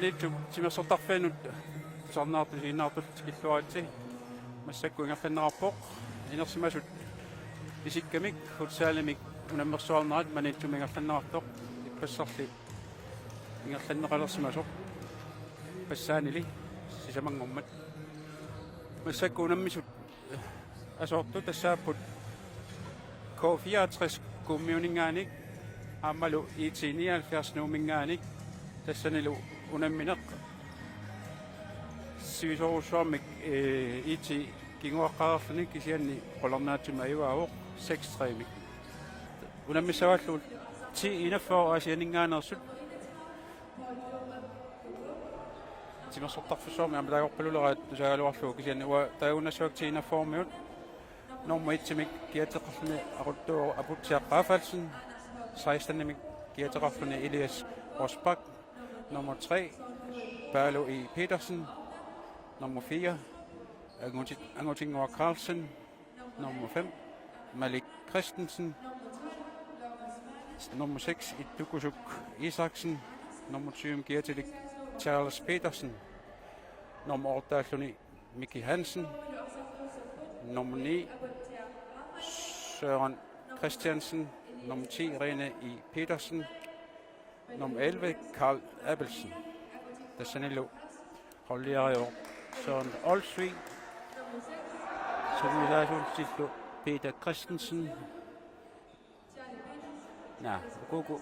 manittu timersortarfianut sarnaartu siinnaartut killuaritsi массакку ингерланнерарпоқ инерсимасут исиккамик футсаалимик унаммерсуарнерат маниттум ингерланнерартоқ иппассарли ингерланнеқалерсимасоқ пассаанили сисамангормат массакку унаммисут асоорту тассааппут K64 куммиунингааник ааммалу IT79 нуумингааник тассанилу унамминеқ сивисоруссуармик IT кингуаққарерлуник кисианни қолорнаатсума аюаавоқ 6-3мик унаммиссавааллу ти инаффоо асианингаанерсут тимерсортарфуссуарми амлагорпалулераат тусаагалуарлуу кисианни уа таагуннассуак ти инаффоормиут норма итсимик киатеқарлуни aquттуу апутсиаққаафалсен 16-мик киатеқарлуни Elias Rosbach nummer 3 Paolo E. Petersen nummer 4 Angotingor Carlsen nummer 5 Malik Christensen nummer 6 Itukusuk Isaksen nummer 20 Gertelik Charles Petersen nummer 8 Luni Miki Hansen nummer 9 Søren Christiansen nummer 10 Rene I. Petersen nummer 11 Karl Abelsen Tassanilo Holliario Søren Olsvig Samulasulsitlo Peter Christensen Gogo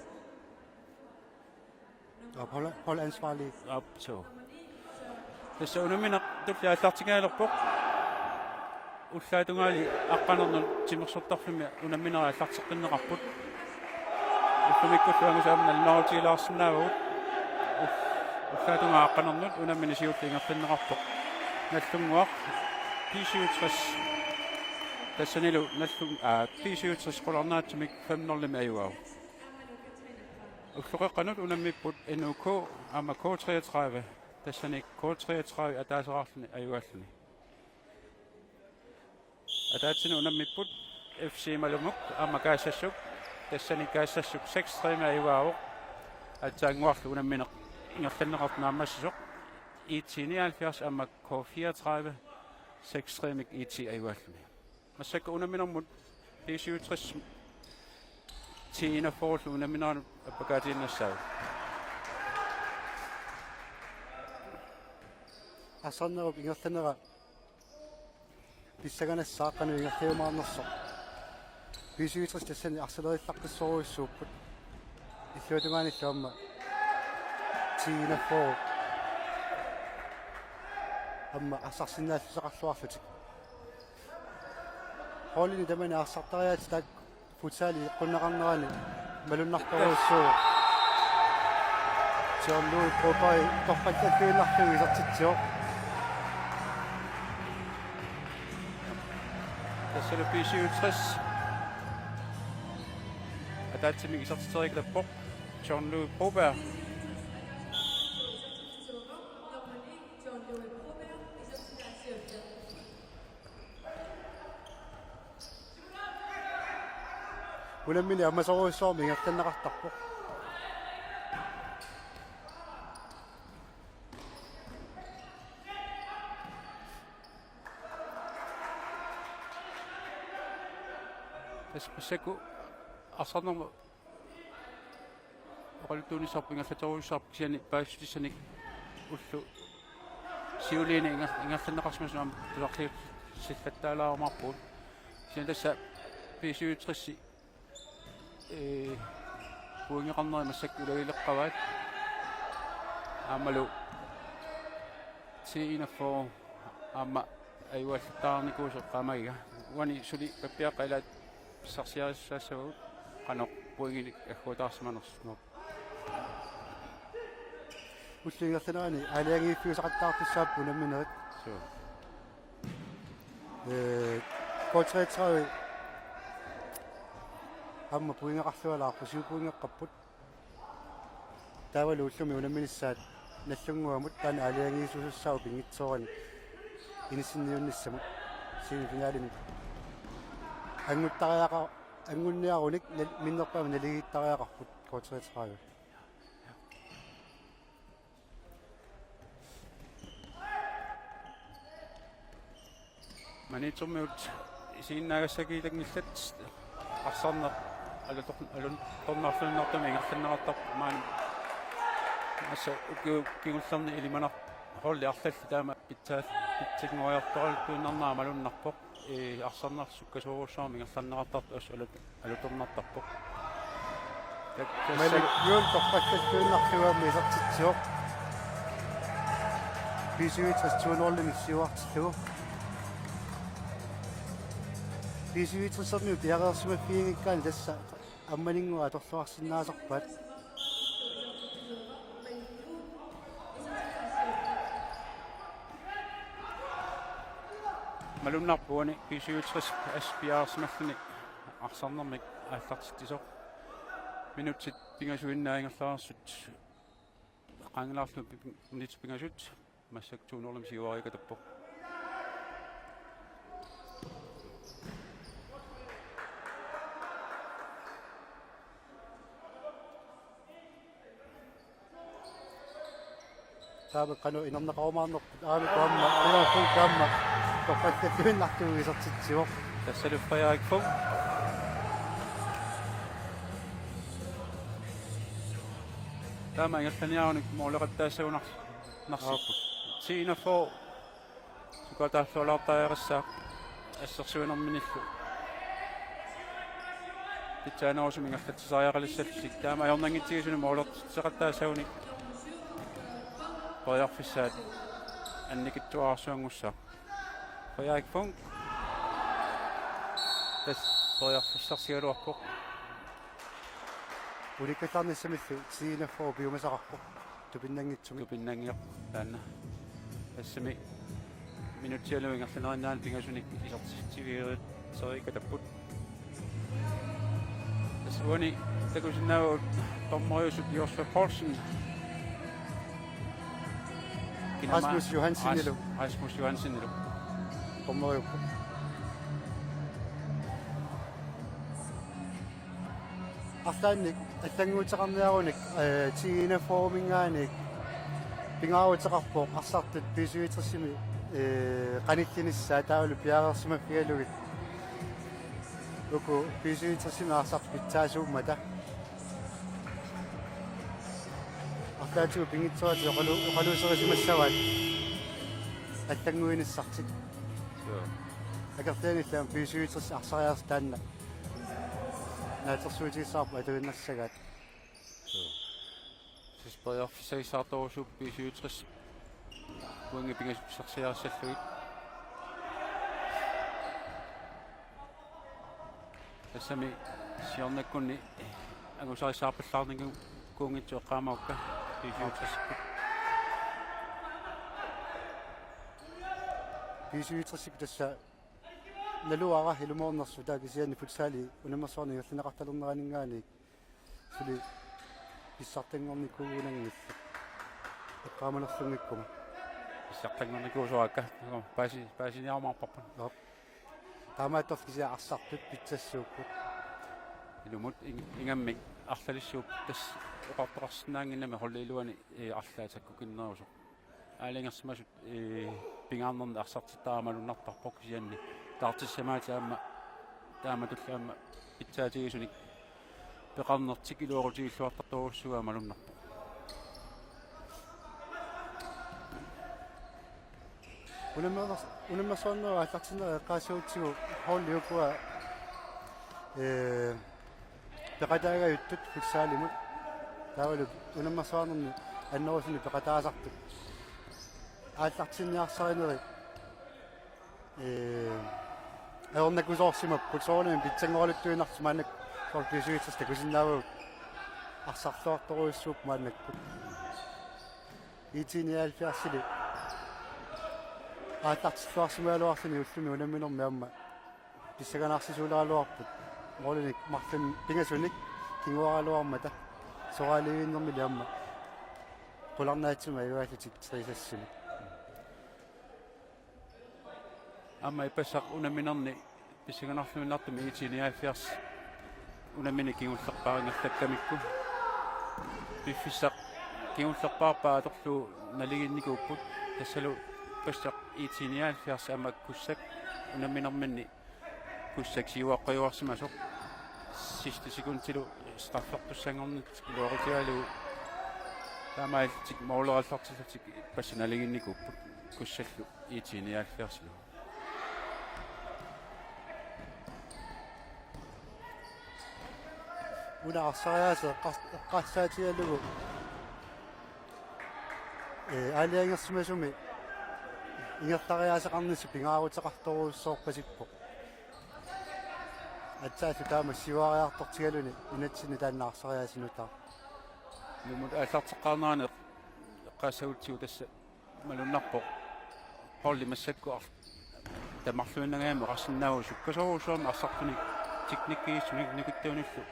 holdansvarlig op så tässä unamina tulla atlartingaalerpoq ullaatungaali aqqanernu timersortarlumi unamina atlarteqqinneqarput ullumikkulluangu saamna alnorutiilaarsinnaavut ullaatunga aqqanernu unamina siullingerlinneqarpoq nallunguaq P67 тассанилу наллун P67 qulornaatsimik 5-lerlimi ajuaau уллуқеққанут унаммиппут NUK ама K33 тассаник K33 атаасеқарлуни аюаллуни атаатсину унаммиппут FC Malumuk ама каассассук тассаник каассассук 6-3 аюаавоқ атсаангуарлу унамминеқ ингерланнеқартнаамассусоқ IT79 ама K34 6-3-мик IT аюаллуни массакка унамминермут P67 T41 унамминерну аппакаатииннассаа асарнеруп ингерланера писсаганассааққану ингерлиумаарнерсо P67 тассани арселериллаққиссоруиссууппут иллуатугааниллуамма T41 амма асарсиннааллусеқарлуарлутик холини тамани арсартариаат так футсали қуннеқарнерани малуннарторуссуу тиорлуу пропай торпаттафиилларлуги исертитсио тассалу P67 атаатсимик исертитериклаппоқ John-Louis Broberg унаммини аммасоруиссуарми ингерланнеқартарпоқ таспассаку арсарнерма оқалутуунисарпу ингерлаторуиссаарпу кисиани паассутиссаник уллу сиулиини ингерланнеқарсимасуам туларлиут силлаттаалаармарпут кисиани тасса P67 буингеқарнери массакку улагилеққаваат аамалу T41 аама аюаллтаарникуусеққамагига уани сули паппиаққалаат сарсиариссаассавагут қаноқ буингилик аггуутаарсиманерсумо уллингерланерани алиангииффиусақаттаартуссааппу намминерит K33 амма буингеқарлуалаарпу сиупуингеққарпут таавалу уллуми унамминиссаат наллунгуамут таана алиангиисусуссаау пингитсоорани инисинниунниссамут симифиналини ангунниаруник миннерпаама налигиттариақарпут K33 Manitsummiut siinnaagassakilangillat арсарнеқ алун торнарлуннартами ингерланнеқартар маани аса кигуллерни илиманар холли арлалли таама питсигнуаярторал туиннарнаа малуннарпоқ арсарнарсуккасууруссаами ингерланнеқартарт ас алуторнартарпоқ мэлэг юун тоққаттуиннарлугаами исартитсиоқ бисуитсуунерлими сиуартиллугу бисуитсерми пиареерсимаффиингиккаани тасса амманингуа аторлуарсинаасарпат малуннарпуани бисуитсрис аспиаарсималлуни арсарнэрмик ааллартиттисоқ минутсит пингасуиннаангерлаарсут qaangalaarlu minut pingasut massak tuunorlum siuarikatappo taaba qanu inarnaqarumaarnerput aami qaamma ilaafun kaamma toqqattatuinlartuugisartitsiuq tassaluffajaarikfug taama ingertaniaarunik mooleqattaassaunar narsipput siinafoo sukataallualaartaajarissaaq assersuinerminillu pitsaanausum ingertatisariaqalissallik taama ajornangitigisuni moolertseqattaassaunik qojarfissaat annikittuaarsuangussa qojaikfung tas qojarfissarsigaluarpoq ulikkatarnissamillu siinafoo biumasaqarpoq tupinnangitsumi tupinnangiaq taanna assami minutialu ingerlanerinaan pingasunik isortiviirit serikatapput tassuani takusinnaavut tormoriusut Joshua Poulsen Rasmus Johansen Rasmus Johansen tormoriuppu арлаанник аллангуутеқарниаруник тигинафоомингааник пингааутеқарпоо арсартут писуитерсими qanilliniссаа таавалу пиареерсимаффигалугит уку писуитерсими арсарт питсаасууммата арлаатигу пингитсуати оқалуусерисимассаваат аллангуиниссартик акертааниллаам писуитерс арсариарс таанна натерсуутигисаарпа атуиннассагаат сиспаярфисагисаартуусуп писуитерс уанги пингасарсиарсаллугит тассами сиорнаккунни агусарисаарпаллаарнингу куунгитсуэққаамаукка писуитерсик тасса налуара илумоорнерсу таакисиани футсаали унамерсуарни иерлинеқарталернеранингааник сули писсартангорникуугунангилла эққааманерлунгиккума писсартангорникуусуакка паасиниармаарпарпун таамаатторфисиа арсартут питсассууппут илумут ингаммик арлалиссууп тас оқартоқарсинаангиннами холлиилуани арлаатаккукиннерусо аалингерсимасут пингаарнерни арсартиттарамалуннартарпок сианни таартиссамаатаама тааматуллаама питсаатигисуник пеқарнертик илуорутигиллуартартуруссугаа малуннарпо унамерсуарнера аллартинера эққаасуутсигу хооллиукуа пеқатаагаюттут футсаалимут таавалу унамерсуарнерни аннерусуни пеқатаасартут ааллартинниарсаринери аорнакусоорсимаппут соонами питсангоралуттуинарсу маанак сорписуитсас такусиннааву арсарлуарторуиссууп маанаккут итиниалфиарсили ааллартиллуарсимаалуарлуни уллуми унамминерми амма писсаганаарсисуулаалуарпут молиник марлун пингасуник кингуаралуармата сораалииннэрмили амма qulарнаатсима юаалутик трисассими amma ipasaq unamminerni pissiganarluminnartumi itiniaaffiars unamini kingullerpaaringertakkamikku piffissaq kingullerpaarpaa atorlu naliginnikuupput tassalu Ippassaq 79 amma kussak unamminermanni kussak siuaqqajuarsimasoq sidste sekundilu straffartussangornit iluoritialu taamailtik moolerallartillatik passanaliginnikuppu kussallu 79 una arsariaase qassaatigaalugu аалиангерсимасуми ингерлариаасеқарнису пингаарутеқарторуссоорпасиппо атсаасу таама сиваариартортигалуни инатсини тааннаарсариаасинутаа numut аллартеққарнаане эққаасагутсигу тасса малуннарпо поллимассакку тамарлуиннагаама қарсиннааву суккасоруусуама арсартуни техниккииссуни никуттауниллу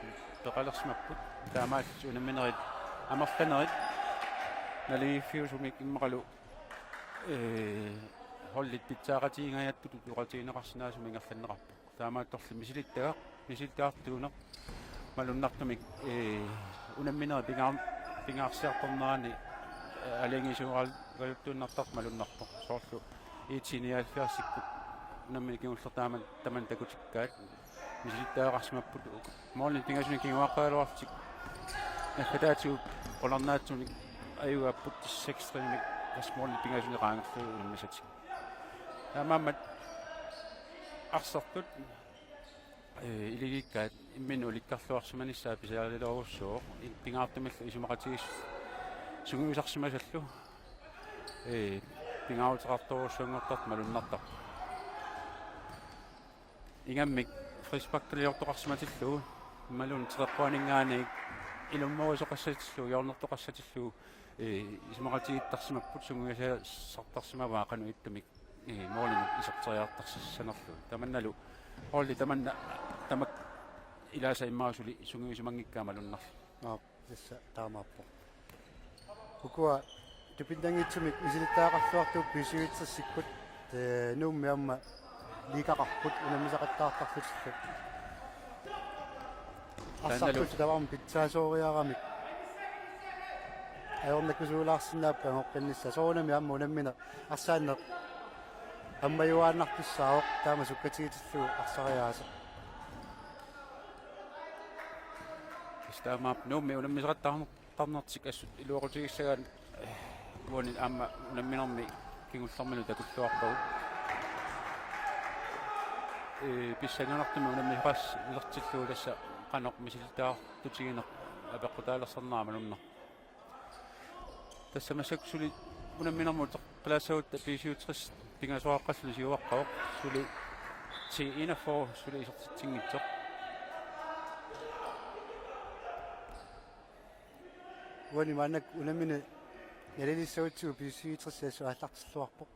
пеқалерсимаппут таамааллу унамминерит амерланерит налифиусумик иммақалу холлит питсааратиингааяттуту туратиинеқарсинаасуми ингерланнеқарпу таамаатторли мисилиттаартуунеқ малуннартумик унамминери пингаарсиарторнерани алингисуурал галуттууннартар малуннарпо соорлу иитсиниаалфиарсикку унаммини кигуллертааман таман такутиккаат мисилиттааақарсимаппут моолин пингасуни кигуаққаалуартик нахатаатиу оларнаатсуни аюаппут 6 треними касмоолин пингасуни раангерлу унаммисатик таамааммат арсартут илигиккаат иммину уликкарлуарсиманиссаа писаалилооруссоо пингаартумиллу исумақатигис сугуисарсимасаллу пингаарутеқарторуссуангортарт малуннартар ингаммик фриспакталиортоқарсиматиллу малун теққуанингаани илумморисоқассатиллу йорнертоқассатиллу исумақатигиттарсимаппут сугуисаа сартарсимаваа қану иттамик моолинут исертериартарсиссанерлу таманналу холли таманна тамак илааса иммаасули сугуисумангиккаамалуннарл тасса таамааппо кукуа тупиндангитсумик мисилиттаақарлуартуп писигитсассиккут нууммиамма ликақарпут унамисақаттаартарлутиллу ассартут таварм питсаасоориарамик аёрнаккусуулаарсинааппа оққиннисса соонами амма унаммина арсаанне аммаюааннартуссаавоқ таама суккатигитиллу арсариааса стаамаап нуумми унаммисеқаттаарнертик ассут илуорутигиссагаан уани амма унамминерми кигуллэрмину такуллуарпагу писсанганартуми унаммисеқас илертиллуу тасса қаноқ мисилтаартутигинеқ апеққутаалерсарнаамалуннер тасса массаксули унамминермут плаасаутта писиутрис пингасуаққаллу сиуаққавоқ сули ти инафоо сули исертингитсоқ уани манак унаммина ялилиссаутсуу писигитрissaasu ааллартиллуарпо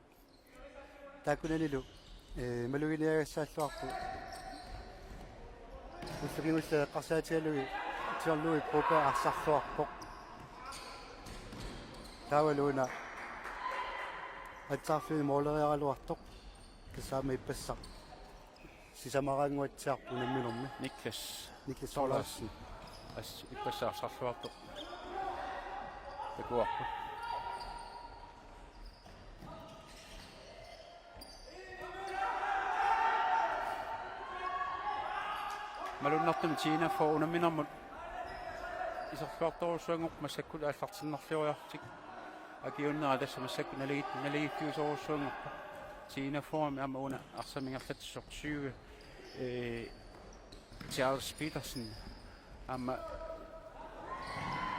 тааккунанилу малугиниагассааллуарпу уссагингулла эққарсаатигалуги тиорлуи пропа арсарлуарпо таавалуна атсаарфини моолериаралуартоқ кисаама иппассақ сисамараангуатсиарпу намминерми Niklas солаасси ас иппассаарсарлуартоқ такуарпу малуннартум тиина фо унамминермут исерлуарторуссуангоқ массаккут ааллартиннерлиуриартик акиуннера тасса массакку налигиффиусоруссуангорпа тиина фоами амма уна арсамингерлатсортсиуга Charles Petersen amma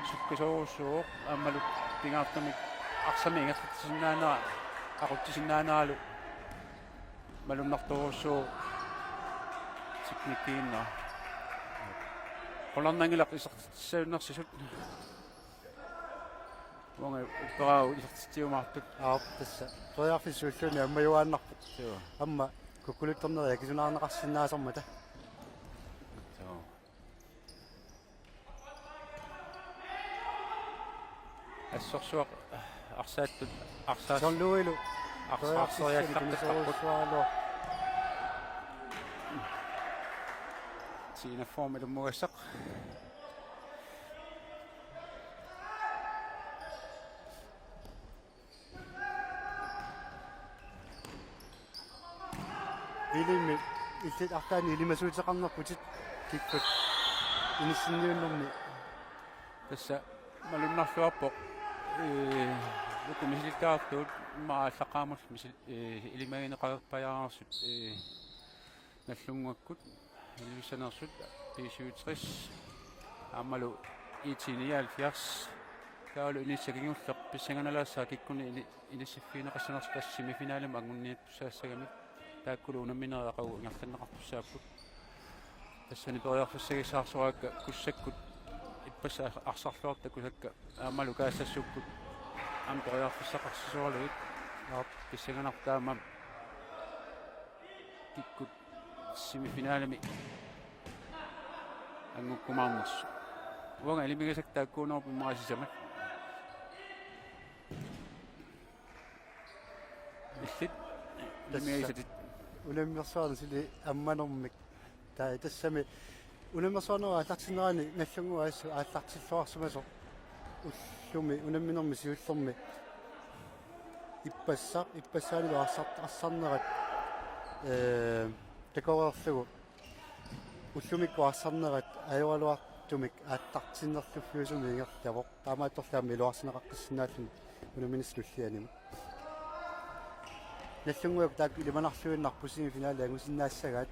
sukkasoorussuu ammalu pingaartamik arsamingerlatsinnaanera aquttisinnaaneralu malunnartorussuu teknikkiinna qolarnangilaq isertissaunnersisut wonga upperau isertistiumaartut тасса тояарфиссууллуни аммаюааннарпут амма куккулуттэрнери акисунаарнеқарсиннаасармата ассорсуақ арсааттут арсаас сонлуилу арсаарсериаллартаққарпут сина формулу муассақ илими илlit артаани илимасуутеқарнерпутит киккут инисинниуннэрми tässä malunnerluarpoq uku misilitaartuut maallaqaamus misil ilimagineqalerpajaarsut nallungakkut ilvissanersut 67 aammalu 79 kaalu inissakingulleq pissanganalaassaa kikkuni inissifiineqassanerс tass semifinaalim angunniattusaassagami taakkulu unamminereqagu ingartanneqartussaaput tassani periarfissagissaarsuaakka kussakkut ippassa arsarluarta kusakka aammalu kaassassukkut am periarfissaqarсисуарлугит pissanganartaamam kikkut semifinaalimi angukkumaarnersu uanga ilimigasak taakkuunerpu maasisamak illit ilimigasatit улеммерсуарни сили амманэрмик таа тассами улеммерсуарнера аллартинерани наллунгуа ассу ааллартиллуарсумасо уллуми унамминерми сиуллерми иппассаани арсарнерат такоорерлугу уллумикку арсарнерат аюалуартумик ааттартиннерлуффиусуми ингерлавоқ таамаатторлаами илуарсинеқаққиссинааллун унамминислуллианими наллунгуак таак илиманарлуиннарпусими финаали ангусиннаассагаат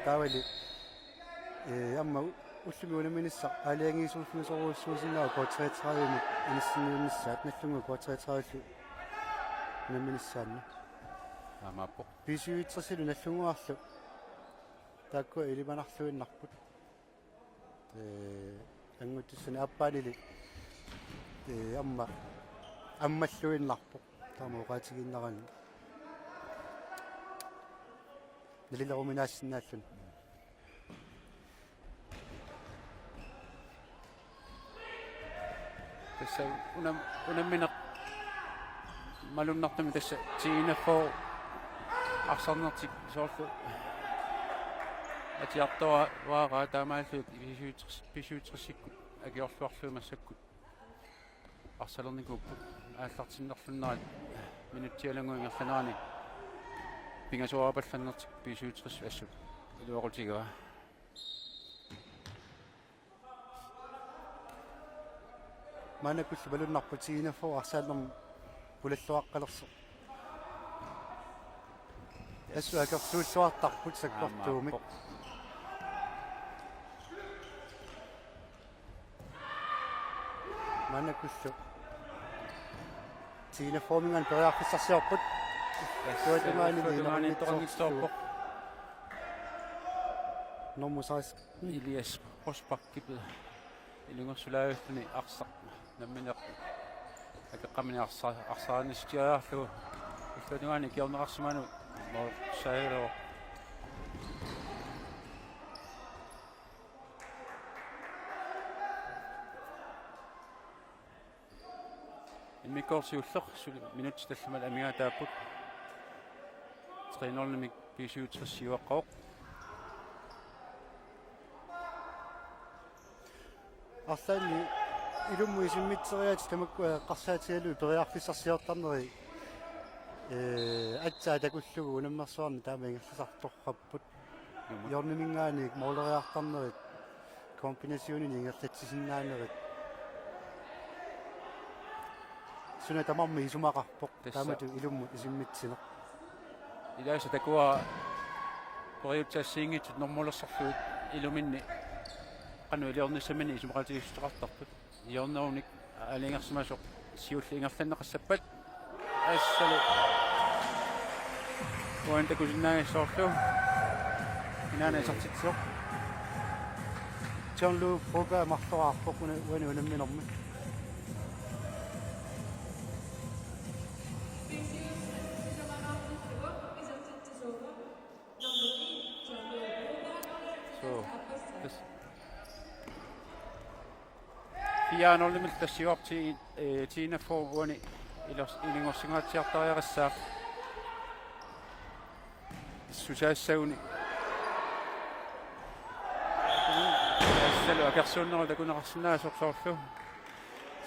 таавали амма уллуми унамминисса алиангиисууффиусоруussуусиннаа квартреетраавимик иниссинниунниссаат наллунгуа квартреетраавиллу унамминиссаанни aamappoq писуитрсилу наллунгуарлу таакку илиманарлуиннарпут ангуттуссани аппаалили аммаллуиннарпоq таамоqaатигиннарани налилеруминаассиннааллун tässä unammineq malunnartumi tässä tiinaffoo арсарнертик соорлу атиартуа ваараа таамааллуут писуутриссиккут агиорлуарлуумассаккут арсалерникууппут ааллартиннерлуннерат минуттиалангуингерланаани пингасуарапалланнертик писуутриссу ассут илуоқутигава манакуллу балуннарпутигинаффоо арсаалерм пулаллуаққалерсо ассу акерсуутсуартарпут саккортуумик манакуллу тигинаффооминган периарфиссарсиорпут туатимаани торангитсоорпоқ нормусаас Ilias Rosbakkipet илунгерсулаагуссуни арсақ намминеқ акеққамини арсааниstiaарлу иллутугаани киорнеқарсимаану моо саилоо иммиккорсиуллеқ сули минут талламал амигаатааппут тренернамик писуутриссиуаққоқ арлаани илумму исиммитсериат тамаккуа қарсаатигалу периарфиссарсиортарнери атсаа такуллугу унаммерсуарни таамаингерласарторраппут йорнимингаани моолериартарнерит комбинасионини ингерлатсисиннаанерит суна тамарми исумақарпоқ таамату илумму исиммитсинеқ илааса такуа кориутсаассиингит нормалерсарлуут илуминни qanu iliornissamani isumaqatigistuqartarput iornerunik алингерсимасоқ сиуллингерланнеқассаппат ассалу уантакусиннаагиссоорлу инаана сартитсоқ чанлу фога марлораарпоқ уани унамминерми Fiaanollumil tassiuarti tiinaffoo uani ilingorsingaatiartariarassaaq susaassaguni assalu akersuunneru takuneqarsinnaasorsoorlu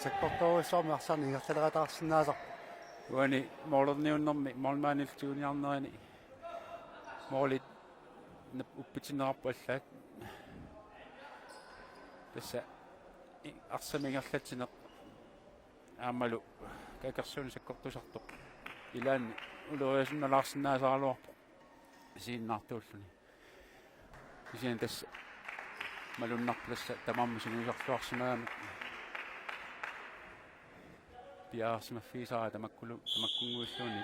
саккортоориссуарми арсаарни ингерлалератаарсинаасар уани моолерниуннэрми моолмаанил тууниарнерани Målet uppitinerarpuallak tassa arsamingerlatsineq aamalu kakersuuni sakkortusartoq ilaanni uluriasunnalarsinnaasaarluarpo isiinnartuulluni isiin tassa malunnarplassa tamammi sunuisarluarsimaamik piaarsimaffiisaara tamakkunguulluuni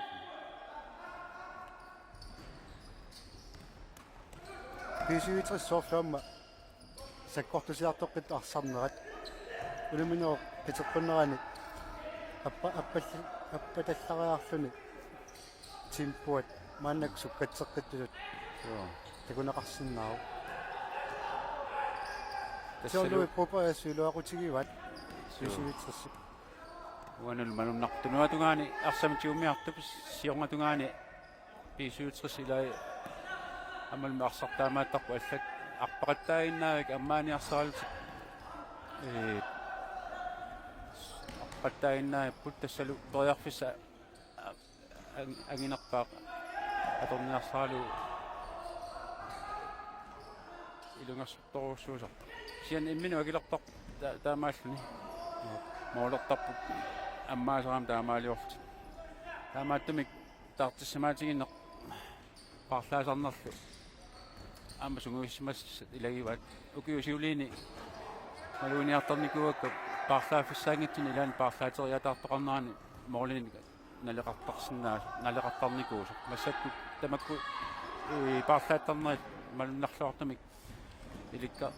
Pisiuitrissoorluamma sakkortusiartoqqit arsarnerat uliminoo piteqqunnerani appatallariarluni timpuat maannak sukkatseqqittulut takunaqarsinnaaru tassalui propaasuiluaqutigivat pisiuitrissi uanul malunnartunuatungaani arsamitiumiartup siorngatungaani pisiuitrissi ilai amal arsartaamaattarpu allat arpaqattaaginnaavik ammaaniarsaalut arpaqattaaginnaaviput tassalu toriarfissa anginerpaaq atorniarsaalu ilungersortoruussuusar sian imminu agilertar taamaalluni moolertarput ammaasaraam taamaaliorti taamaattumik taartissamaatiginneq parlaasarnerlu amma sunguissimas ilagivat ukiusiuliini maluuniartarnikuakka parlaaffissaangitsun ilaan parlaateriataartoqarnaani moorlini naleqartarnikuusu massakku tamakku parlaattarnerit malunnarluartamik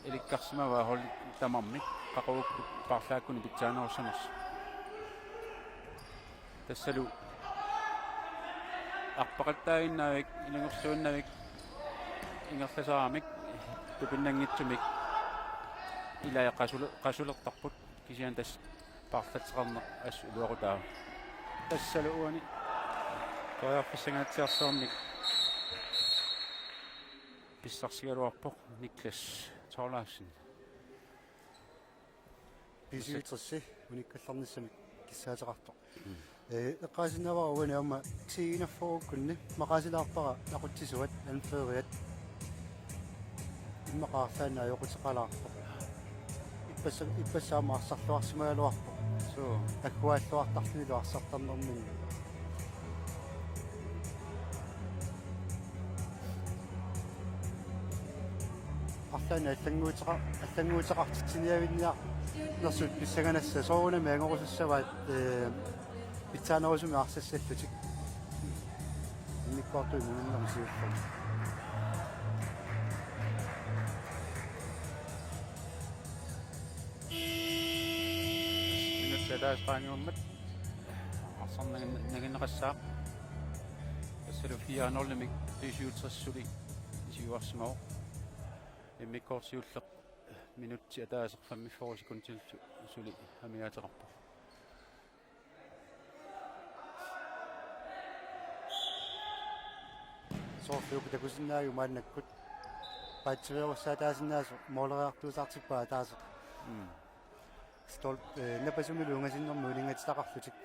ilikkarsimava hol tamarmik qaquvukku parlaakkuni pitsaanerussaners tassalu arpaqattaaginnaavik ilungersuunnavik ingerlasaamik tupinnangitsumik ilaya qasulertarput kisian tas parlatsqarneq as uluorutaa tassalu uani toyarfissangaatsiarsoornik pissarsigaluarpoq Niklas Torlaafsen pisiuitrissi unikkallarnissamik kissaateqartoq eqqaasinava uani amma tiiginafforukkunni maqaasilaarpara naquttisuat anfeeriat immaqaarlaanna ajoqutiqalaarpoq иппассаама арсарлуарсимагалуарпо суу аккуаллуартарлунилу арсартарнэрмин арлаана аллангуутеқартитсиниавинниар нерсут писсаганасса соорунами ангорусассаваат питсаанерусуми арсассаллутик инниккуартуи муннэрми сиуллерми Daasqaaniummat arsornaginneqassaaq tassalu 4-0-limik pisiuuterissuli isiuarsimao immikkoorsiulleq minutti ataaserfammifforo sekuntillu suli amiaateqarpo soorluuku takusinnaaju maannakkut paitseriorsaataasinnaasu mooleriartuusartippaa taase stolp napasumilu ungasinnermu ulingatitaqarlutik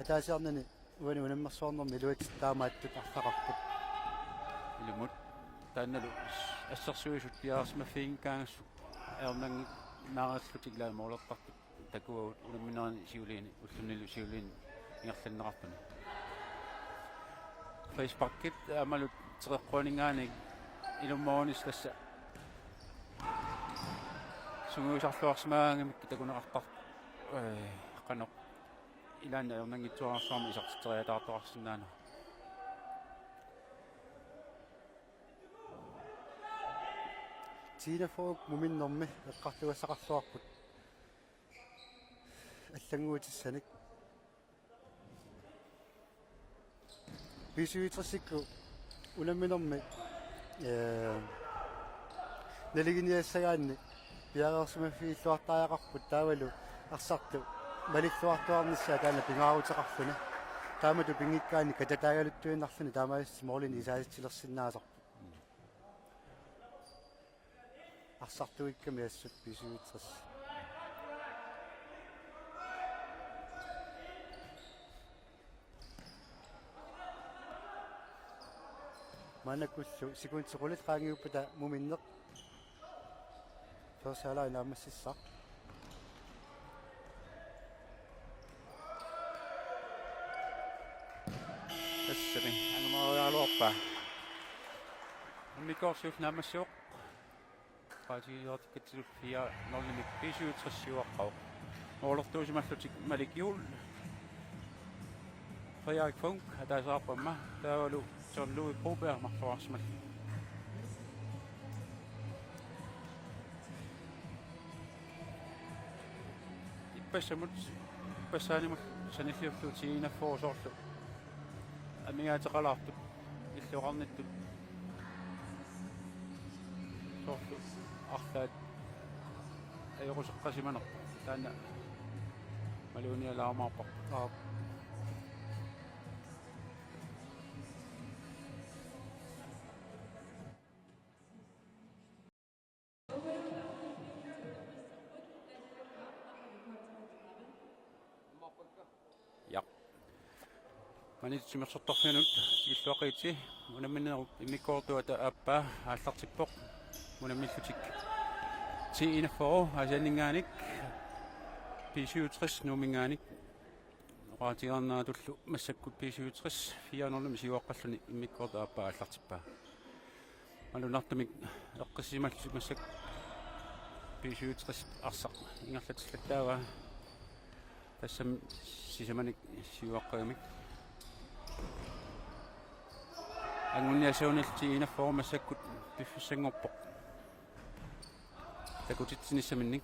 ataasiarnani uani unammersoornermi iluat taamaattut arlaqarput ilumut taannalu assersuisut piaarsimaffiingkaangassu aernangi naarallutik laa moolertartut takuagut unamminerani siuliini ullunilu siuliini ingerlanneqarpuni Facebookit amalut tereqquaningaani ilummoornis tassa sunguisarluarsimaangamik takunaqartar qanoq ilaanna aernangitsuarsaarma isartiteriataartoqarsinnaana tiinafook muminnermi eqqartugassaqarluarput аллангуутиссаник писуитерсикку уламминерми налигиниассагаанни пиареерсимаффииллуартааяқарпут таавалу арсарту малиллуартуарнissaа таана пингаарутеқарфуна таамату пингиккаани кататаагалуттуиннарлуни таамаасси моолини исааситсилерсиннаасарпу арсартуикками ассут писуитерс манаккуллу сикунтеқулит qaangiuppata muminneq соосаалаа наамассиссаа тассами анумариалуарпа микорсуф наамассуоқ qaatigiortikkatiluk 4 pisuutrissуаққау оолортуусималлутик маликиул Frederik Funk атаасаарпамма таавалу John Louis Broberg марфуарсимал иппассамут пассаанимут саниллиурлуутигина фоосоорлу амигаатеқалаартут иллуқарниттут соорлу арлаат ajorusеққасиманер таана малуниалаамаарпа ja манитсимерсортарфинут иллуақиити унамминеру имиккоортуата ааппаа ааллартиппоқ унаммиллутик тиинафоо асаннингааник писиутрис нумингааник оратиарнаатуллу массаккут писиутрис 400 сиуаққаллуни имиккоорта ааппаа ааллартиппаа малунартумик эққиссималлу массак писиутрис арсақ ингерлатиллаттаава тассам сисаманик сиуаққаамик ангунниасуунилти инаффоо массаккут пиффиссангорпоқ такутитсиниссаминник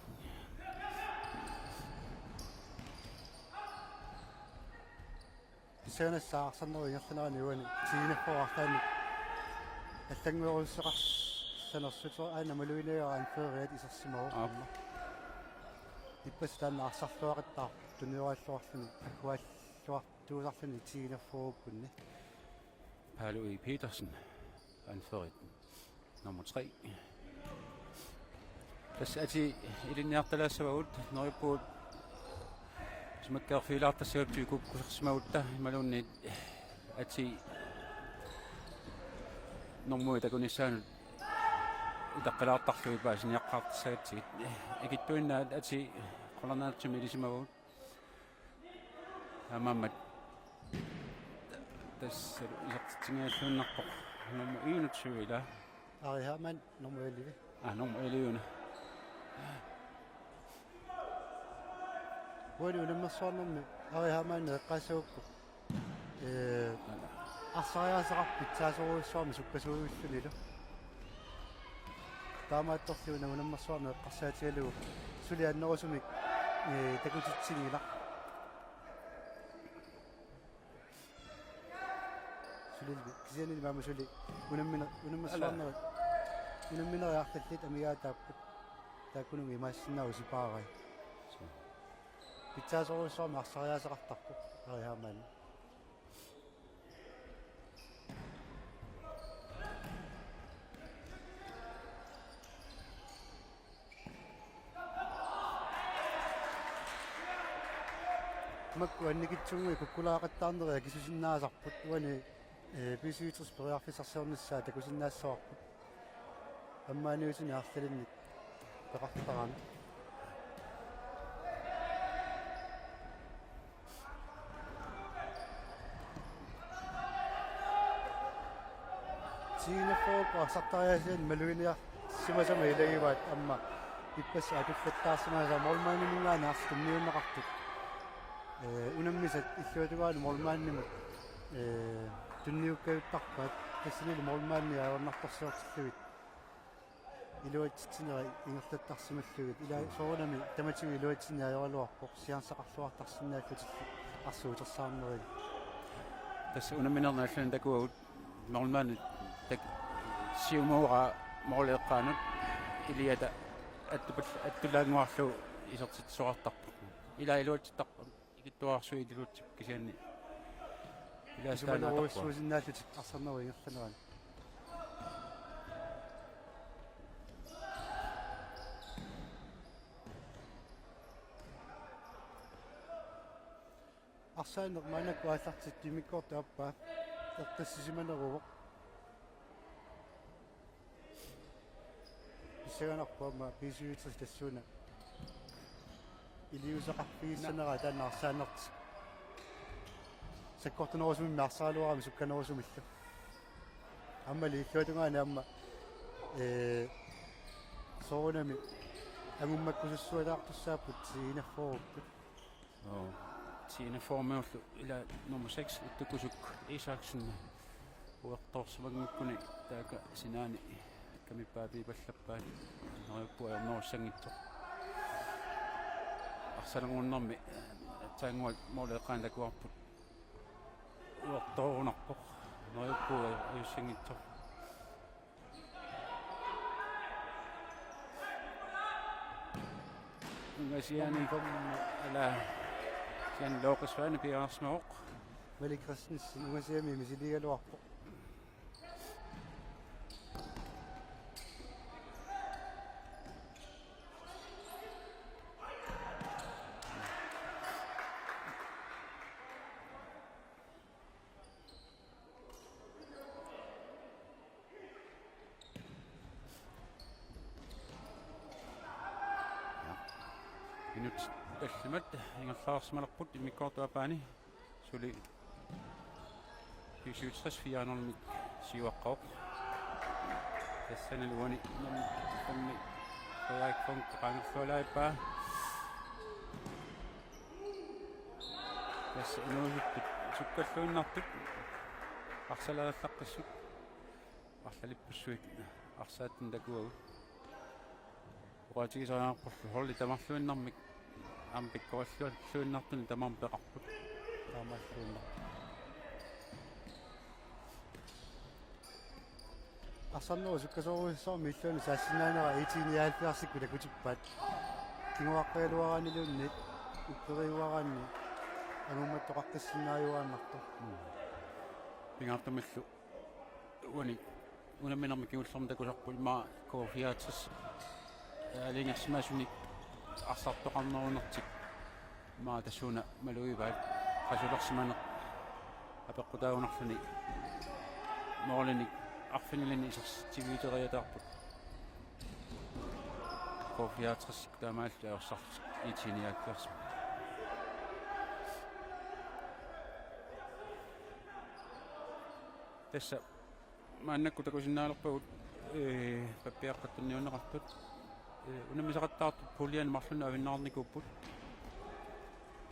исаанассаарсарнеру ингерланерани уани тиинаффоартаани аллангуерулсеқарс санерсутер аана малуинеяа анфериат исерсимау иппас таана арсарлуақиттаа туниуаллуарлуни акуаллуартуусарлуни тиинаффооппунни Paolo Petersen anført nummer 3. Das er til i den hjertelige så ud, når jeg på som jeg gør fejl at se til kunne smøte mellem at til nogle der kunne sige der klart at det var sådan jeg har sagt til jeg kan ikke at til kolonel til mig som ud mamma das jeg tænker nok nummer 21 der her mand nummer 11 nummer 11 hvor det nummer sådan her mand qasuukku арсариасеқарпит саасоруиссуарми суккасууиуллулила таамаатторлуна унаммарсуарми эққарсаатигалугу сулианнерусумик такутитсигила сулил кисианили маамусули унаммассуарнери унамминериарлаллит амигаатааппут тааккунуги имаассиннаагу сипаарай питсаасоруиссуарми арсариасеқартарпу ариаамаани макку анникитсугуи куккулаақаттаарнериа кисусиннаасарпут уани писиутрис периарфисарсернissaа такусиннаассоарпут аммааниусуни арлалинник пеқартарами синефоп асартариасиан малуиниар симасама илагиваат амма иппас атуффаттаарсимааса молмаанимингаана арстумниуннеқартут унаммисат иллуатугаани молмааннимут тунниуккавиттарпаат тассинили молмаанни аернартарсиортиллугит илуатсинери ингерлаттарсималлугит ила соорнами таматиги илуатсинни аералуарпоқ сиансақарлуартарсинааккутилли арсуутерсаарнери тасса унамминернааллуни такуагут молмаани так сиумура моолеэққаанут илиата аттулаангуарлу исертитсуартарпу ила илуатситтарпу икиттуарсуи илуутсик кисианни илаастаанаатарпу арсарнери ингерланерани арсаанер манакку ааллартит тимиккорта аппаа эққиссисиманеруво писсаганарпуама писуитсис тассуна илиусақарфигиссанера таанаарсаанерт саккортунерусумми арсаалуарами сукканерусумилла аммали иллуатунгаани амма соонами агуммаккусуссуалаартуссааппут сиинаффоруппут Tiinaformeullu ila nummer 6 uttukusuk Isaksen uertorsumagikkuni taaka sinaani kamippaapipallappaat neriuppuajornorussangitto arsalanguunnermi taanguat mooleeqaantakuarput uertorunarpoq neriuppuajornussangitto ngasiani ala Jan Lukas Vannebier smok. Malik Christensen uasiami misiligaluarpo Minut tallimat ingerlaarsimalerput imikkortuapaani suli 64 siuaqqoq tassanaluani nammi qayaakfon qaangerlualaipaa tass inuusuttut sukkalluinnartut arsalalallaqqissut arlalippussuit arsaattin takuagu uqatigisariarpullu horli tamarluinnarmik ampikkoralluinartuni tamarpeqarput taamalluinnar арсарнеру суккасооруссаарми иллуани саассинаанера 1870 такутиппаат кигуаққиалуараанилуунни уппериуараанни агумматтоқаққиссиннааюааннарто пингаартамаллу уани унаминарми киуллерми такусарпул маа кофиатсис алингерсимаасуни арсартоқарнерунертик маа тассуна малуиваат qasulersimane апеққутаагунарлуни моолини арфинилини исерсивиитериатаарпут кофиатсис таамаалла аерсарт итиниаккерс тасса мааннакку такусиннаалерпагут паппиаққаттунниунеқартут унамисақаттаартут пулиан марлуна авиннаарникуппут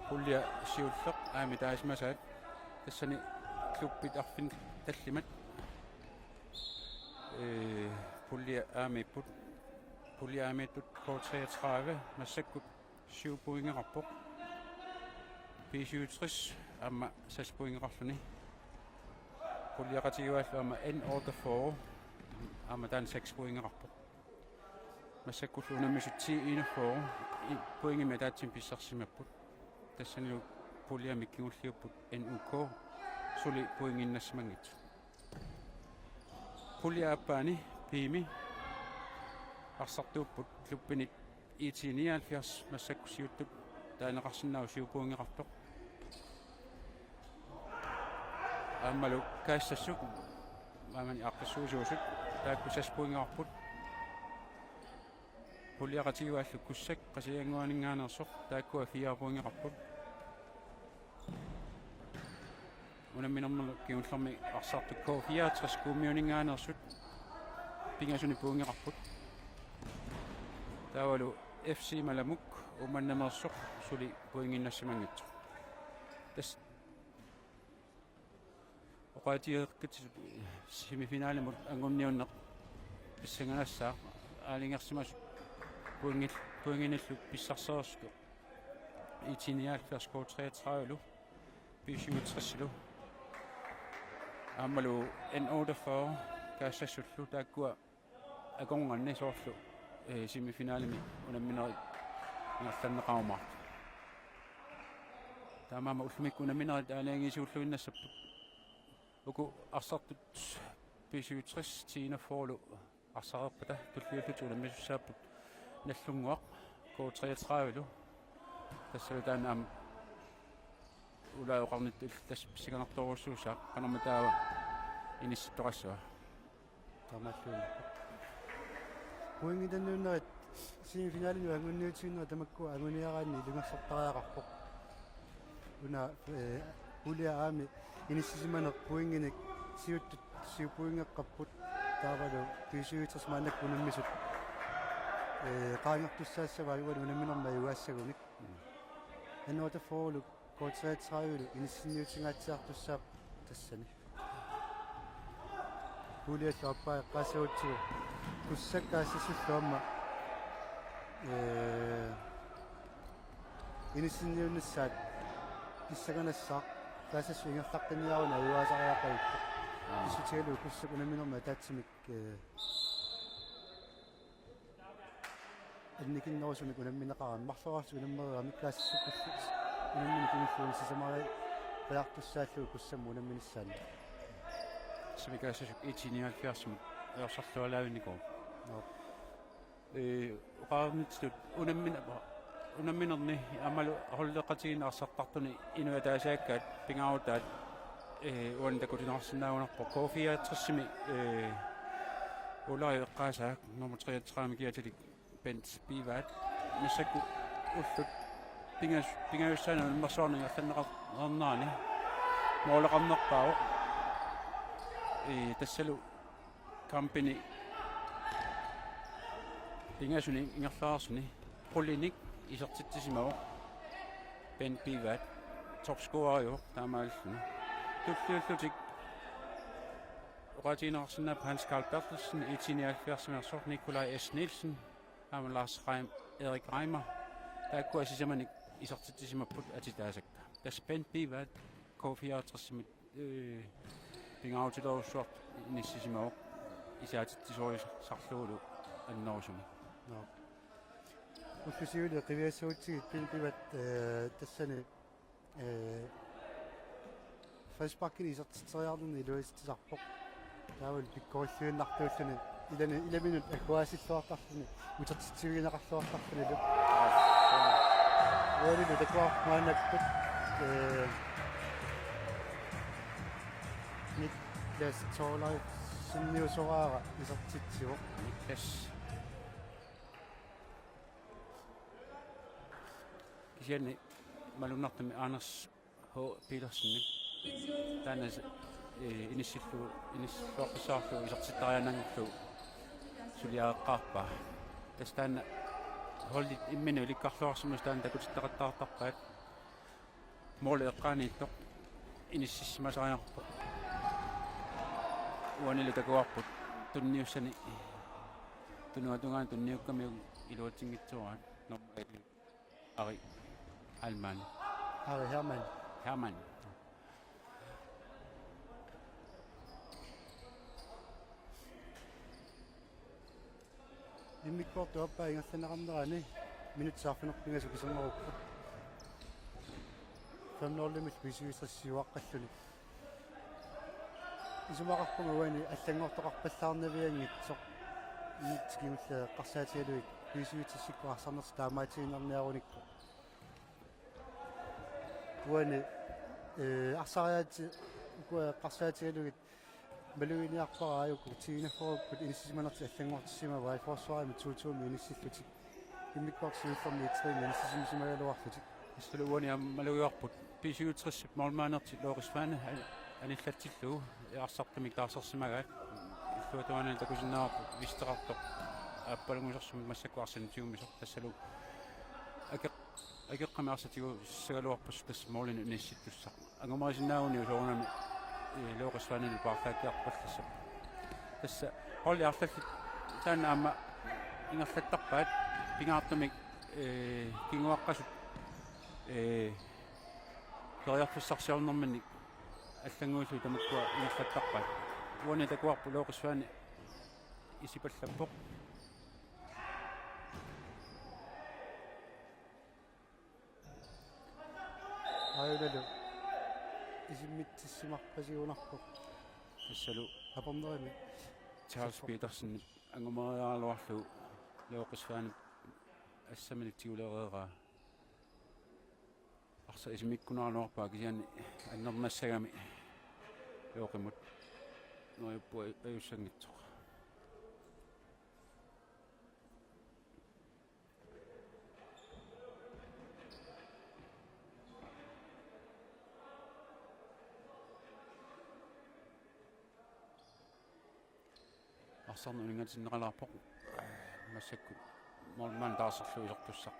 пулия сиуллеқ аами таасмасаат тассани клуббит арфин таллимат пулия аамиппут пулия аамиттут код 33 массаккут 7 поингерарпоқ P67 аама 6 поингерарлуни пулиақатигуаллу аама N84 аама таан 6 поингерарпоқ массаккуллу унамисут 10 поингими таатсим писсарсимаппут тассанилу пулиами кигуллиуппут NUK сули поингиннассимангит пулиааппаани пими арсартууппут клуббинит итиниалфиарс массаккусиуттут таанеқарсиннаау сиупунгеқартоқ ааммалу каассассук маамани аққиссуусуусут таакку саспунгеқарпут пулиақатигуаллу куссак қасиангуанингаанерсоқ тааккуа фиарпунгеқарпут унаминернерлу киуллерми арсаарту кофиатрас кумиунингаанерсут пингасуни пунгеқарпут таавалу FC маламук уманнамерсоқ сули пуингиннассимангитсо тас оқатиеқкит семифиналемут ангунниуннеқ писсанганассаа аалингерсимас пуингинналлу писсарсерску итиниалферс код 33 P67 аамалу N48 каассассуллу тааккуа аконганни соорлу семифиналими унамминери ингерланнеқарумар таамаама уллумикку унамминери таалаангисууллуиннассаппут уку арсартут P67 тина форлу арсарерпата туллиуллуту унаммисуссааппут наллунгуақ код 33 тассалутаан аам улаоқарнит тас писиганарторуссуусаа канарматаава инисситторассуа тамаллуунна Puingitannuunnerit semifinaalin angunniutiinnerا tamakku anguniaraanni ilungersortariaqarpoq una ulia aami inississimaneq puinginik siuttut siupuingeqqapput taavalu piisuutersmaannak unammisut qaangertussaassavaa uan unamminerma iuaassagunik annuata foolu kortreetsraajulu inissinniutingaatsiartussaap tassani puliallu appaa qaasautsigu kussakkaasissulluamma inissinniunnissaat issagaнассаақ таасассу ингерлаққиниаруна иуаасариаққавикку исутигалу куссак унаминерма таатсимик анникиннерусуник унамминеқарам марлуарсу унаммериами клаассуккуллу унаммини киниллуун сисамари қиартуссааллуу куссамму унамминиссаани Samikaasasuk 1970 ersarlualaavinnikor qaarnitsut unamminerni amalu holleqatiginersartartuni inuataasaakkaat pingaarutaat uantakutinarsinnaagunerpo kofiaatrissimi ulari eqqaasaak nummer 33 kiatalik Bent Bivaat missakku ullut pingaussaana immersoorningerlanneqarnaani mooleqarnerpaa tassalu company pingasuni ingerlaarsuni qullinik isertittisimagu Ben Bivat topscorer taamaallu tulluullutik oqatiinersinnaap Hans Carl Bertelsen 1970 Nikolaj S. Nielsen Lars Erik Reimer taakkuasisamanik isertittisimapput atitaasakka tas Ben Bivat kofiaatersimit pingautilerussuart inissisimao isaatittisorisarluulu annorsumi uffisiuli qiviassuutsigit pilpivat tassani Frisparkin isertitseriarluni iluistisarpoq taavul pikkorilluinnartuulluni ilaminut akuaasилluартарлuni utertitsivigineqarluartarluni lu ualilu takuarmaanakput Niklas Torlai sinniusoraara isertitsivo Niklas kisianni malunartami Anders H. Petersen tanas inissilluoqissaarlu isertittarianangullu suliaeqqaarpa tastaana hollit imminu ilikkarluarsimus taan takutittaqattaartarpaat moole eqqaaniittoq inississimasariarpoq uanili takuarput tunniussani tunuatungaan tunniukkami iluatingitsuaat normali Ari Alman Ari Hermann immikkortu appaa ingerlanneqarnerani minutsaarfinerpingasu kisanneruppu famnorlimit pisuisassiuaqqalluni isumaqarpunga uani аллангортоқарпаллаарнавиангитсоқ иитсигимулла қарсаатигалуик писуитиссиккуарсарнерс таамаатигинерниаруникку уани арсариаати ука қарсаатигалугит малугиниарпарааюку тигинафоруккут иниссисиманерти аллангортиссима вайфорсуарими туутууми иниссиллутик иммиккорсиуллерми итсрими иниссисимисимагалуарлутик исулу уани малугиарпут писуутриссип мормаанерти лоорисфаана аниллатсиллуу иарсартамик таарсерсимагаат иллуатуанаа такусиннаарпу вистерартоқ аппалунгусерсуми массакуарсани тиумисоқ тассалу акеққамиарсатигу сагалуарпус тасс моолин унисситтуссақ ангумарисиннаагуни усоорнами лоорисфаанил паартааккиарпалласса тасса холли арлалли таана аама ингерлаттарпаат пингаартамик кингуаққасут периарфуссарсиорнэрмани аллангуусу тамаккуа ингерлаттарпаат уани такуарпу лоорисфаани исипаллаппоқ аюлалу исиммитсимарпасигунарпоқ тассалу апорнерими Charles Petersen ангумариаалуарлу лоорисфаани ассамилитсигулереера арса исимиккунаарнуарпаа кисиани аннернассагами лоокимут ноиппу аюссангитсоқ арсарна унингаатиннеқалаарпоқ массакку мормаан таарсерлу илортуссақ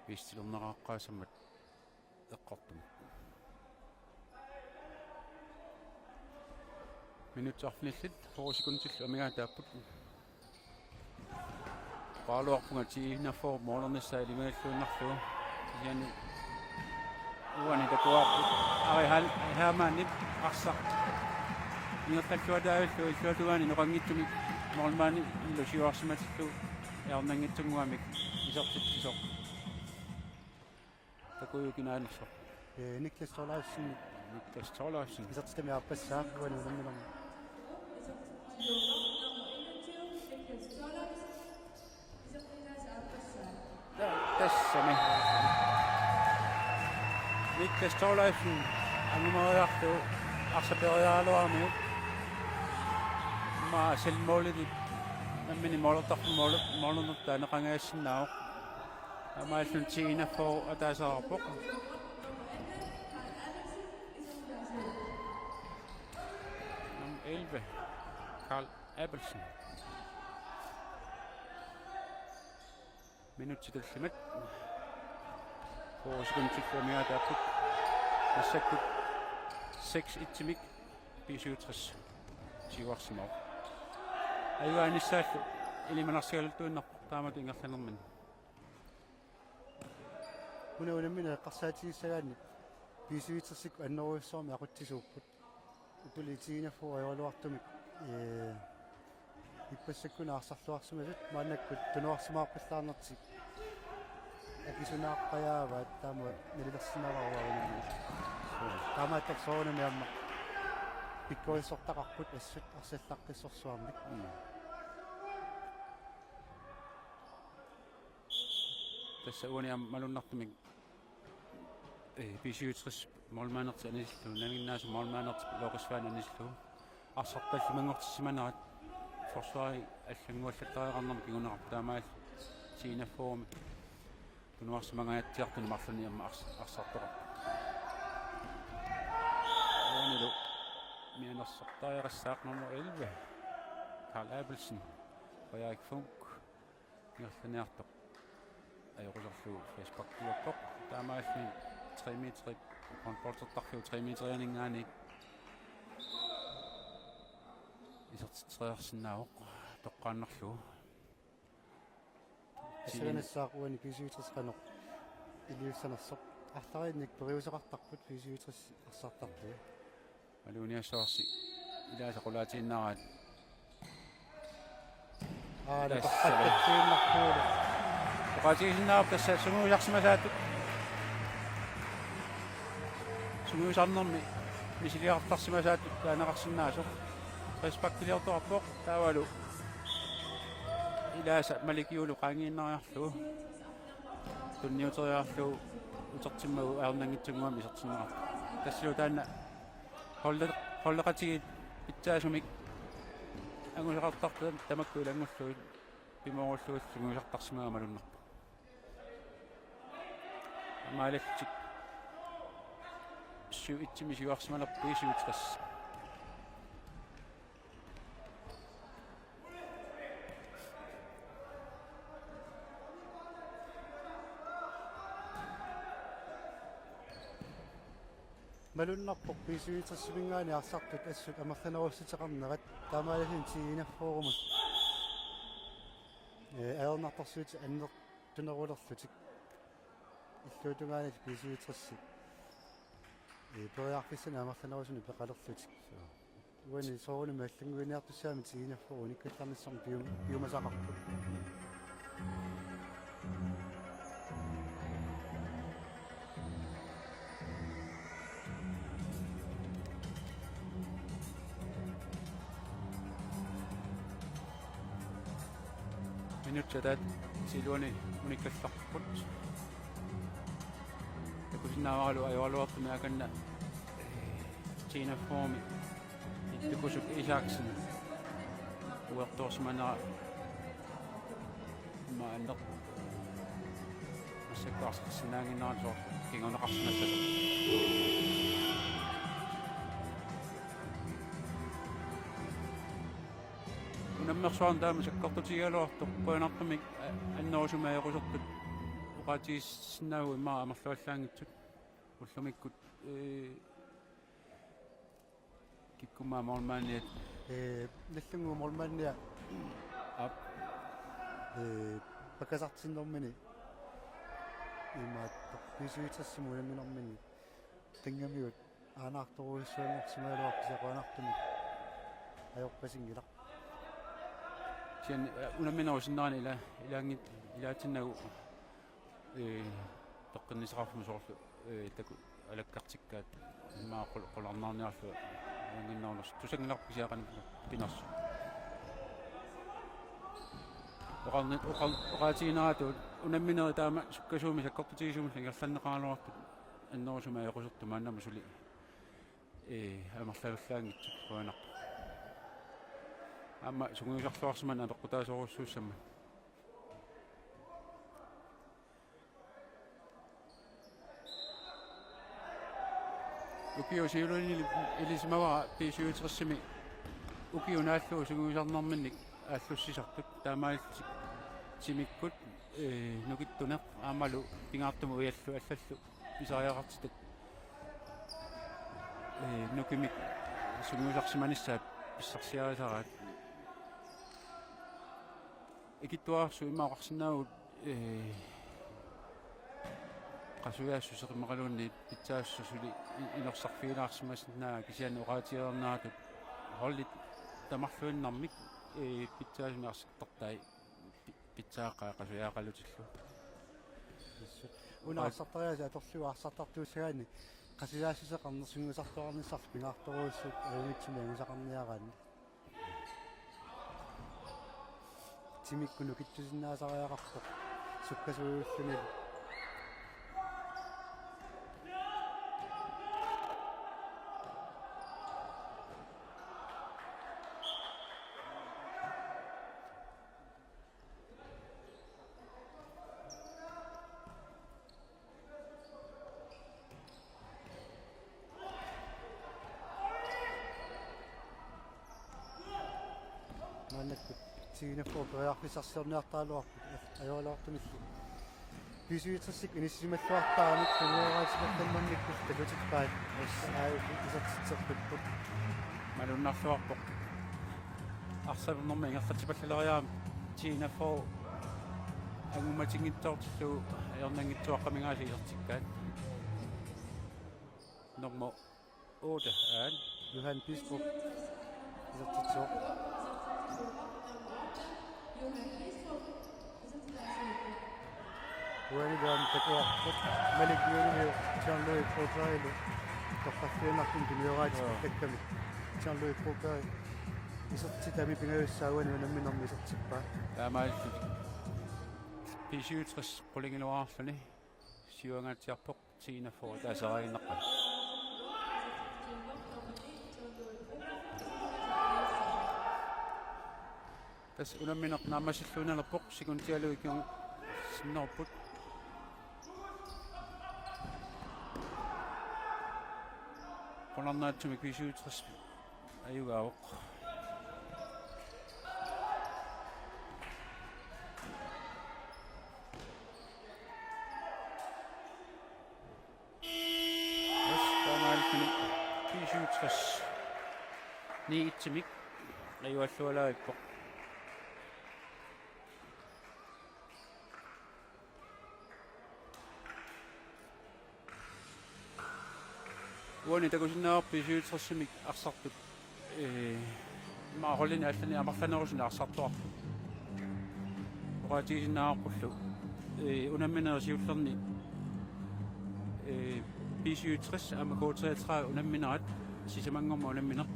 вистилернерааққаасаммат эққартумут минутсарфниллит 4 секундтиллу амигаатааппут паалуарпунга тииннаффоо моолерниссаа илимааллууннарлуу яни уани такуарпут ари хаамааннип арсақ ингерллуатааллу иллуатугаани ноқангитсуми нормаани илусиуарсиматиллу яарнангитсунгуамик исертитсисоқ такуюкинааллсоқ Niklas Thorleifsen Niklas Thorleifsen исертитами арпассаа уани унамминерма тассами Niklas Thorleifsen анумариарту арсапериаалуармиу ма селмолит наммини молотарфу таанеқангаассиннаау амааллун тиинаффоо атаасаарпоқ Nummer 11 Carl Abelsen minut til limit 4 sekunder til mere der på massakku 6 ittimik B67 Sivarsimo ayuanissaallu ilimanarsigaluttuunnar taamat ingerlanermin унаммина эққарсаатигиссагаани писивитсерсикку аннеруйссоорми ақутсисууппут упулитигинаффу аёлуартумик иппассаккуна арсарлуарсимасут маанаккут тунуарсимаарпаллаарнертик акисунааққаяаваат таама налилерсинаваруарунами таамааттак соонами амма пиккоиссортақарпут ассут арсаллаққиссорсуармик tässä uuniam malunnartumik B67 molmaanerti anislu naminnaas molmaanerti loqisfaan anislu arsartallu mangortissimanaat forsvari аллангуаллаттариарнерми кигунеқарпу таамаал синаффоорми тунуарсимангаатсиартуни марлуни амма арсартоқарпу уунилу мианерсартариарассаақ номер 11 Carl Abelsen Frederik Funk нерланиартоқ ajorullerlu Facebook-luarpoq taamaallni 3 metri konportertarfiu 3 metrianingaani isertitreersinnaavoq toqqaannarlu асаганассаақ уани писивитрисқанеқ илиуссанерсоқ артариинник периусеқартарпут писивитрис арсаартарлу алуниассоорси илаасақулаатииннараат таққаттииннарпуула Qatigisinnaarp tassa sumuusarsimasaatut sumuusarnermi misiliartarsimasaatut taanaqarsinnaasoq respaqtiliortorpoq taavalu ilaasa malikiulu qaangiinnariarlu tunniuteriarlu utertimmagu aarnangitsunguam isertinnerartu tassilu taanna holleqatigit pitsaasumik anguseqartartu tamakku ilangulluit pimorulluut sumuusartarsimaga malunnerpu maalattik suittimi siuarsimalerpu isuutras малуннарпоқ писивитрсимингаани арсартут ассут амерланерусситеқарнерат таамааласин тиинаффоорумут аернарторсуути аннер тунерулерлутик иллуутунгаани писивитрсси периарфиссана амерланерусуни пеқалерлутик уани соони маллангуиниартуссаами тиинаффору униккалларниссарми пиумасақарпут минутсатаат силуани униккалларпут такусиннааваралу ajorluartumi akanna tiinaformi ittukusuk isaaksen uertoorsimanara ma anner массаккаарсинаагиннаарлоо кингонеқарсинассасо unammersuarn taama sakkartutigaluartoq puanartamik annorusumaequsortut uqatiissinaau immaa amarluallaangitsut ullumikkut kikkumaa mormaaniat nallungu mormaannia ap pakasartinnermini имаат писуитассимунаминэрмини тангамиут аанаарторуиссуангорсимаалуарписақуанартумик ajorpasiнгилақ sian unamminerusиннаани илаангит илаатиннагу тоққиннисеқарфумусоорлу таку алаккартиккаат имаа қоларнаарниарлу ангиннаунерс тусангиларписиақани пинарсу оqaatiinaatu unammineri taama sukkasuumi sakkortutigisumi ingерланнеқаалуартут аннерусума яқусертума аннама сули амерлаллаангитсут куанарпа амма сугуисарлуарсимана апеққутаасоруссууссама укиусиулуни илисмава писуитерсими укиунааллуу сугуисарнэрминник ааллуссисартут таамаалти тимиккут нукиттунеқ аамалу пингаартуму уяллу аллаллу писариақартитат нукимик сугуисарсиманиссаат писсарсиарисараат икиттуарсу имаақарсинаавут qasuyaassuseqimaqaluunni pitsaassusuli inersarfiinаарsimasinnaa kisian oqaatiерnaatut hollit tamarluinnarmik pitsaasuniarsiqtartai pitsaaqaa qasuyaaqalutillu унаарсартариаса аторлуа арсартартууссагаани qasiaassisaqarnersunguisartoqarnissarlu pingaartoruussut aungitsumi angusaqarniaraani timikkunu kittusinnaasariaqartoq sukkasuullunnil маннакку сигинеффоо периарфисарсиорниартаалуарпут ажоолаортумилли писуитсассик иниссималлуартааник сунераасиматтамманниккус такутиппаат ассаа исартитсерпиппут малуннарлуарпоқ арсавнэрми ингерлатипаллалариаам тинафоо агуматингиттоортиллу аернангитсуаққамингааси иртиккаат нормо 8 аан Johan Bistrup isartitsoo уаниган такуарпут маликиуними Jean-Louis Propailo тоққаффианартун кимиораатик такками Jean-Louis Propailo исартитами пингаюссаагуани унамминерми исартиппаа таамааллу писуитрис qulingilуаарлуни сиуангаатиарпоқ тинафоо таасараиннаққа тас унамминеқ наамасиллуналерпоқ сикунтиалуикиун синнерпут qolарнаатсуми писуитрис аюгаавоқ писуитрис ниитсимик аюаллуалаиппоқ уани такусиннаарпи писуитрissимик арсартут маахоллини аллани амарланерусина арсартуарпу оqaatigisinnaaqullu unamminerisiullerni писуитрис амакуутриатра унамминерат сисамангорма унамминер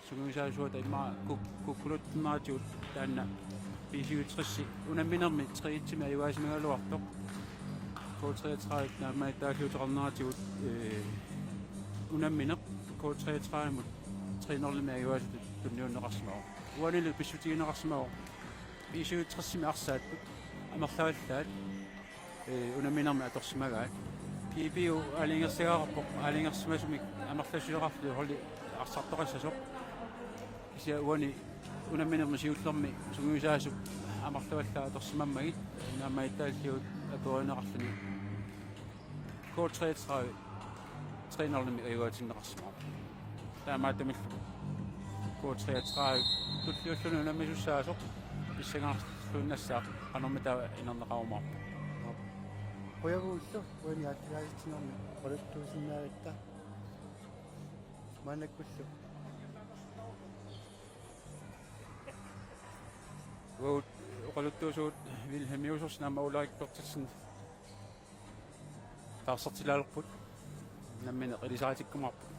сугуисаасуата имма куккулуттнаатиут таанна писуитрисси унамминерми триитсими аюаасимагалуартоқ K33 наамаа тааллуутеқарнаатигут унамминеқ K33-мут тринерлими аюаасут тунниуннеқарсимаа уанилу писсутигинеқарсимаа писуитрissими арсааттут амерлаваллаат унамминерми аторсимагаат пипиу алингерсигаарпоқ алингерсимасумик амерласулеқарлу холли арсартоқассасоқ кися уани unamminermisiullermi sunguisaasu amartavallaa torsimammagit naamaittaаллиут аперинеқарлуни K33 тренерними аюатиннеқарсимаа таамаатамиллу K33 туллиуллуни унаммисуссаасоқ писсагаарслууннассаа qanормитаа инернеқарумаа Появууллу уни атигаатинерми олуттуусиннаавитта манаккуллу вот оқалуттуусуут вилхемиусерс наама улаиккортсин таарсартилаалерпут наммине қилисаатиккумарпут